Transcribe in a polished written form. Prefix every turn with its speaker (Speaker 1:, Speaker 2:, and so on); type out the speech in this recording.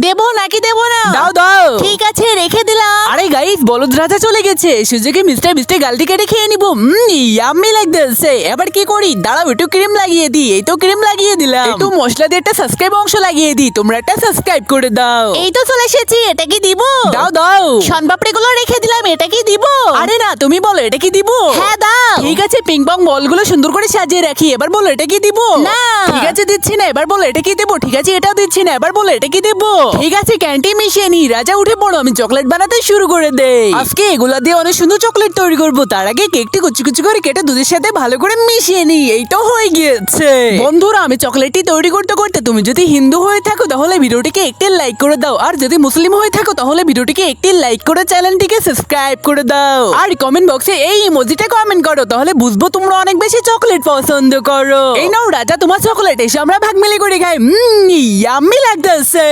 Speaker 1: দেবো নাকি দেবো না?
Speaker 2: দাও দাও।
Speaker 1: ঠিক আছে, রেখে দিলাম।
Speaker 2: আরে গাইস, বলদ রাজা চলে গেছে। সুজুকি মিস্টার বিস্টের গালটি কেটে খেয়ে নিবো। ইয়াম্মি লাগতেছে। এবার কি করি, দাঁড়াও একটু ক্রিম লাগিয়ে দিই। এই তো ক্রিম লাগিয়ে দিলাম। একটু মশলা দিয়ে একটা সাবস্ক্রাইব অংশ লাগিয়ে দিই। তোমরা একটা সাবস্ক্রাইব করে দাও।
Speaker 1: এই তো চলে এসেছি, এটা কি দিব?
Speaker 2: দাও দাও।
Speaker 1: শনপাপড়ি গুলো রেখে দিলাম, এটা কি দিব?
Speaker 2: আরে না, তুমি বলো এটা কি দিব?
Speaker 1: হ্যাঁ দাও।
Speaker 2: ঠিক আছে, পিং পং বলগুলো সুন্দর করে সাজিয়ে রাখি। এবার বলো এটা কি দিব?
Speaker 1: না।
Speaker 2: ঠিক আছে, দিচ্ছি না। এবার বলো এটা কি দেবো? ঠিক আছে, এটাও দিচ্ছি না। এবার বলো এটা কি দেবো? ঠিক আছে, ক্যান্টি মিশিয়ে নি। রাজা উঠে পড়ো, আমি চকলেট বানাতে শুরু করে দেই। আজকে এগুলা দিয়ে অনেক সুন্দর চকলেট তৈরি করবো। তার আগে কেকটি কুচি কুচি করে কেটে দুধের সাথে ভালো করে মিশিয়ে নি। এই তো হয়ে গিয়েছে। বন্ধুরা, আমি চকলেটটি তৈরি করতে করতে তুমি যদি হিন্দু হয়ে থাকো তাহলে ভিডিওটিকে একটি লাইক করে দাও, আর যদি মুসলিম হয়ে থাকো তাহলে ভিডিওটিকে একটি লাইক করে চ্যানেলটিকে সাবস্ক্রাইব করে দাও, আর কমেন্ট বক্সে এই ইমোজিটা কমেন্ট করো, তাহলে বুঝবো তোমরা অনেক বেশি চকলেট পছন্দ করো। এই নাও রাজা তোমার চকলেট, এসে আমরা ভাগ মিলে করে খাই। ইয়াম্মি লাগতেছে।